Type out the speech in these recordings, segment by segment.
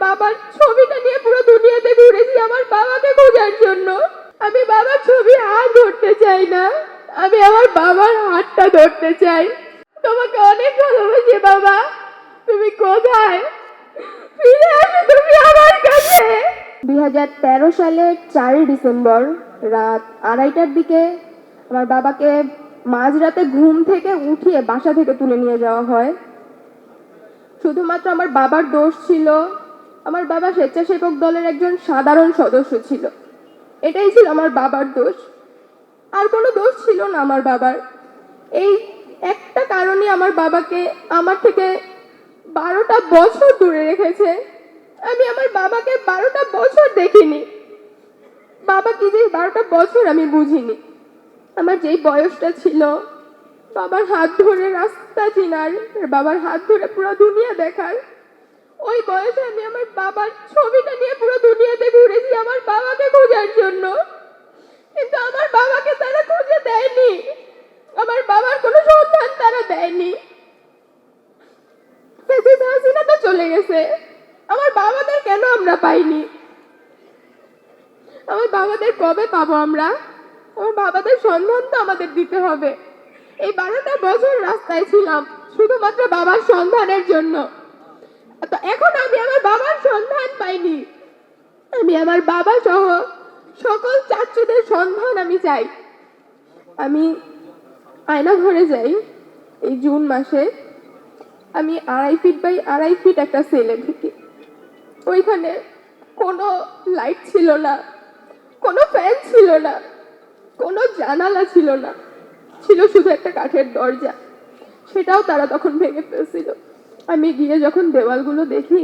বাবার ছবিটা নিয়ে পুরো দুনিয়াতে ঘুরেছি আমার বাবাকে খোঁজার জন্য। আমি বাবার ছবি আর ধরতে চাই না, আমি আমার বাবার হাতটা ধরতে চাই। তোমাকে অনেক ভালোবাসি বাবা, তুমি কোথায়? ফিরে আসো তুমি আমার কাছে। 2013 সালের 4 ডিসেম্বর রাত 2:30টার দিকে আমার বাবাকে মাঝরাতে ঘুম থেকে উঠিয়ে বাসা থেকে তুলে নিয়ে যাওয়া হয়। শুধুমাত্র আমার বাবার দোষ ছিল, আমার বাবা স্বেচ্ছাসেবক দলের একজন সাধারণ সদস্য ছিল, এটাই ছিল আমার বাবার দোষ। আর কোনো দোষ ছিল না আমার বাবার। এই একটা কারণে আমার বাবাকে আমার থেকে 12টা বছর দূরে রেখেছে। আমি আমার বাবাকে 12টা বছর দেখিনি। বাবা কি যে 12টা বছর আমি বুঝিনি। আমার যেই বয়সটা ছিল বাবার হাত ধরে রাস্তা চিনার, বাবার হাত ধরে পুরো দুনিয়া দেখার, ওই বয়সে আমি আমার বাবার ছবিটা নিয়ে পুরো দুনিয়াতে ঘুরেছি আমার বাবাকে খোঁজার জন্য। কিন্তু আমার বাবাকে তারা খুঁজে দেয়নি, আমার বাবার কোনো সন্ধান তারা দেয়নি। হাসিনা তো চলে গেছে, আমার বাবাদের কেন আমরা পাইনি? আমার বাবাদের কবে পাবো আমরা? আমার বাবাদের সন্ধান তো আমাদের দিতে হবে। এই 12টা বছর রাস্তায় ছিলাম শুধুমাত্র বাবার সন্ধানের জন্য। তো এখন আমি আমার বাবার সন্ধান পাইনি, আমি আমার বাবা সহ সকল চাচ্চুদের সন্ধান আমি চাই। আমি আয়না ঘরে যাই এই জুন মাসে, আমি 2.5 ফিট বাই 2.5 ফিট একটা সেলে ঢুকি। ওইখানে কোনো লাইট ছিল না, কোনো ফ্যান ছিল না, কোনো জানালা ছিল না, ছিল শুধু একটা কাঠের দরজা, সেটাও তারা তখন ভেঙে ফেলছিল। আমি গিয়ে যখন দেওয়ালগুলো দেখি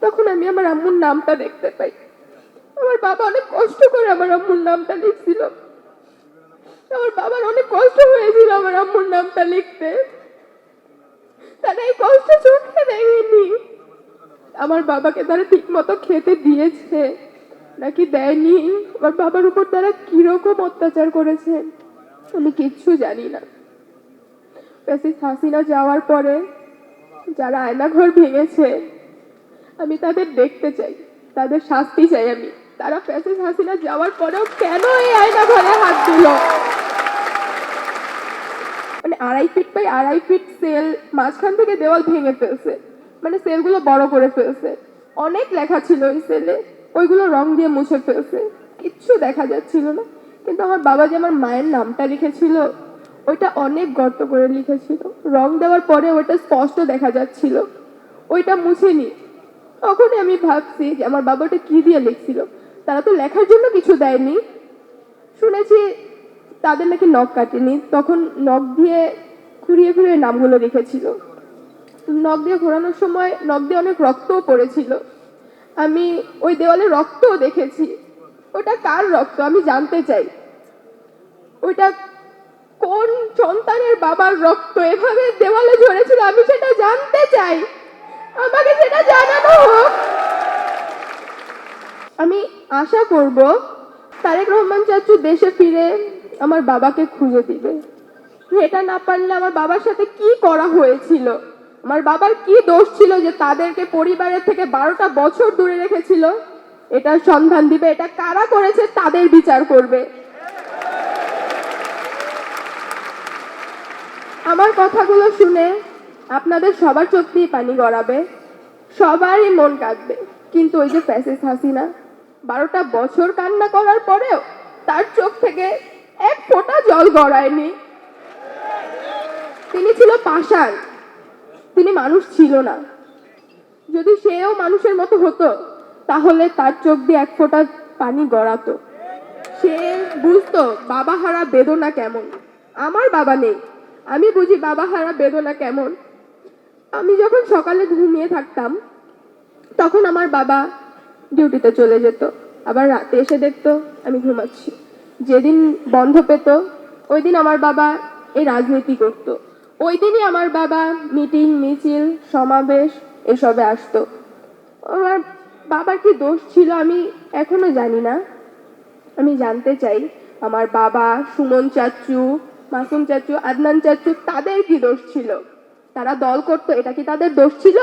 তখন আমি আমার আম্মুর নামটা দেখতে পাই। আমার বাবা অনেক কষ্ট করে আমার আম্মুর নামটা লিখছিল, আমার বাবার অনেক কষ্ট হয়েছিল আমার আম্মুর নামটা লিখতে। তারা এই কষ্ট চোখে দেখেনি। আমার বাবাকে তারা ঠিক মতো খেতে দিয়েছে নাকি দেয়নি, আমার বাবার উপর তারা কিরকম অত্যাচার করেছে আমি কিচ্ছু জানি না। হাসিনা যাওয়ার পরে যারা আয়নাঘর ভেঙেছে আমি তাদের দেখতে চাই, তাদের শাস্তি চাই আমি। তারা হাসিনা যাওয়ার পরেও কেন এই আয়নাঘরে হাত দিল? মানে 2.5 ফিট বাই 2.5 ফিট সেল, মাঝখান থেকে দেওয়াল ভেঙে ফেলছে, মানে সেলগুলো বড় করে ফেলছে। অনেক লেখা ছিল ওই সেলে, ওইগুলো রং দিয়ে মুছে ফেলছে, কিচ্ছু দেখা যাচ্ছিল না। কিন্তু আমার বাবা যে আমার মায়ের নামটা লিখেছিল ওইটা অনেক গর্ত করে লিখেছিল, রং দেওয়ার পরে ওইটা স্পষ্ট দেখা যাচ্ছিল, ওইটা মুছেনি। তখনই আমি ভাবছি যে আমার বাবা ওটা কি দিয়ে লিখছিল। তারা তো লেখার জন্য কিছু দেয়নি, শুনেছি তাদের নাকি নখ কাটেনি, তখন নখ দিয়ে ঘুরিয়ে ঘুরিয়ে নামগুলো লিখেছিল। নখ দিয়ে ঘোরানোর সময় নখ দিয়ে অনেক রক্তও পড়েছিল, আমি ওই দেওয়ালে রক্তও দেখেছি। ওটা কার রক্ত আমি জানতে চাই, ওইটা কোন সন্তানের বাবার রক্ত এভাবে দেওয়ালে ঝরেছিল আমি সেটা জানতে চাই, আমাকে সেটা জানানো হোক। আমি আশা করব তারেক রহমান চাচু দেশে ফিরে আমার বাবাকে খুঁজে দিবে। এটা না পারলে আমার বাবার সাথে কি করা হয়েছিল, আমার বাবার কি দোষ ছিল যে তাদেরকে পরিবারের থেকে 12টা বছর দূরে রেখেছিল, এটার সন্ধান দিবে। এটা কারা করেছে তাদের বিচার করবে। আমার কথাগুলো শুনে আপনাদের সবার চোখ দিয়ে পানি গড়াবে, সবারই মন কাঁদবে। কিন্তু ওই যে হাসিনা 12টা বছর কান্না করার পরেও তার চোখ থেকে এক ফোঁটা জল গড়ায়নি। তিনি ছিল পাষাণ, তিনি মানুষ ছিল না। যদি সেও মানুষের মতো হতো তাহলে তার চোখ দিয়ে এক ফোঁটা পানি গড়াতো। সে বুঝতো বাবা হারা বেদনা কেমন। আমার বাবা নেই, আমি বুঝি বাবা হারা বেদনা কেমন। আমি যখন সকালে ঘুমিয়ে থাকতাম তখন আমার বাবা ডিউটিতে চলে যেত, আবার রাতে এসে দেখতো আমি ঘুমাচ্ছি। যেদিন বন্ধ পেত ওই দিন আমার বাবা এই রাজনীতি করত, ওই দিনই আমার বাবা মিটিং মিছিল সমাবেশ এসবে আসতো। আমার বাবার কি দোষ ছিল আমি এখনো জানি না, আমি জানতে চাই আমার বাবা, সুমন চাচু, মাসুম চাচু, আদনান চাচু, তাদের কি দোষ ছিল? তারা দল করতো, এটা কি তাদের দোষ ছিল?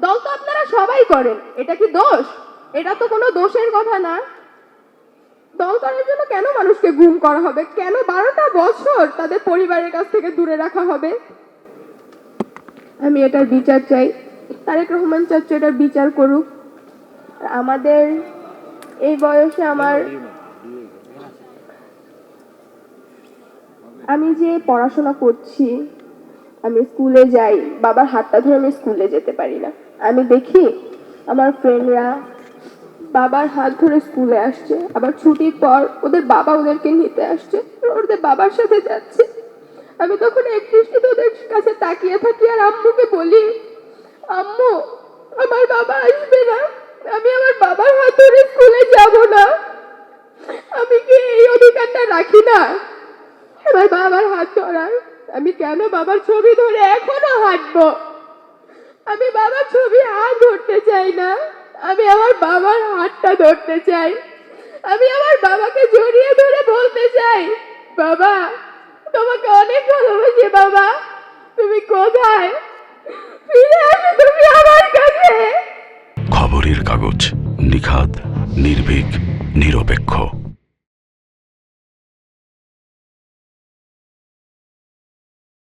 দল তো আপনারা সবাই করেন, এটা কি দোষ? এটা তো কোনো দোষের কথা না। দল করার জন্য কেন মানুষকে গুম করা হবে? কেন 12টা বছর তাদের পরিবারের কাছ থেকে দূরে রাখা হবে? আমি এটার বিচার চাই। তারেক রহমান চাচা এটার বিচার করুক। আর আমাদের এই বয়সে আমি যে পড়াশোনা করছি, আমি স্কুলে যাই, বাবার হাতটা ধরে আমি স্কুলে যেতে পারি না। আমি দেখি আমার ফ্রেন্ডরা বাবার হাত ধরে স্কুলে আসছে, আবার ছুটির পর ওদের বাবা ওদেরকে নিতে আসছে, ওদের বাবার সাথে যাচ্ছে। আমি তখন এক দৃষ্টিতে ওদের কাছে তাকিয়ে থাকি আর আম্মুকে বলি, আম্মু আমার বাবা আসবে না, আমি আমার বাবার হাত ধরে স্কুলে যাব না। আমি কি এই অধিকারটা রাখি না আমার বাবার হাত ধরার? আমি কেন বাবার ছবি ধরে এখনো হাঁটবো? আমি বাবার ছবি আর ধরতে চাই না, আমি আমার বাবার হাতটা ধরতে চাই। আমি আমার বাবাকে জড়িয়ে ধরে বলতে চাই, বাবা তোমাকে অনেক ভালোবাসি, বাবা তুমি কোথায়? ফিরে আসো তুমি আমার কাছে। খবরের কাগজ, নিখাত, নির্ভীক, নিরপেক্ষ।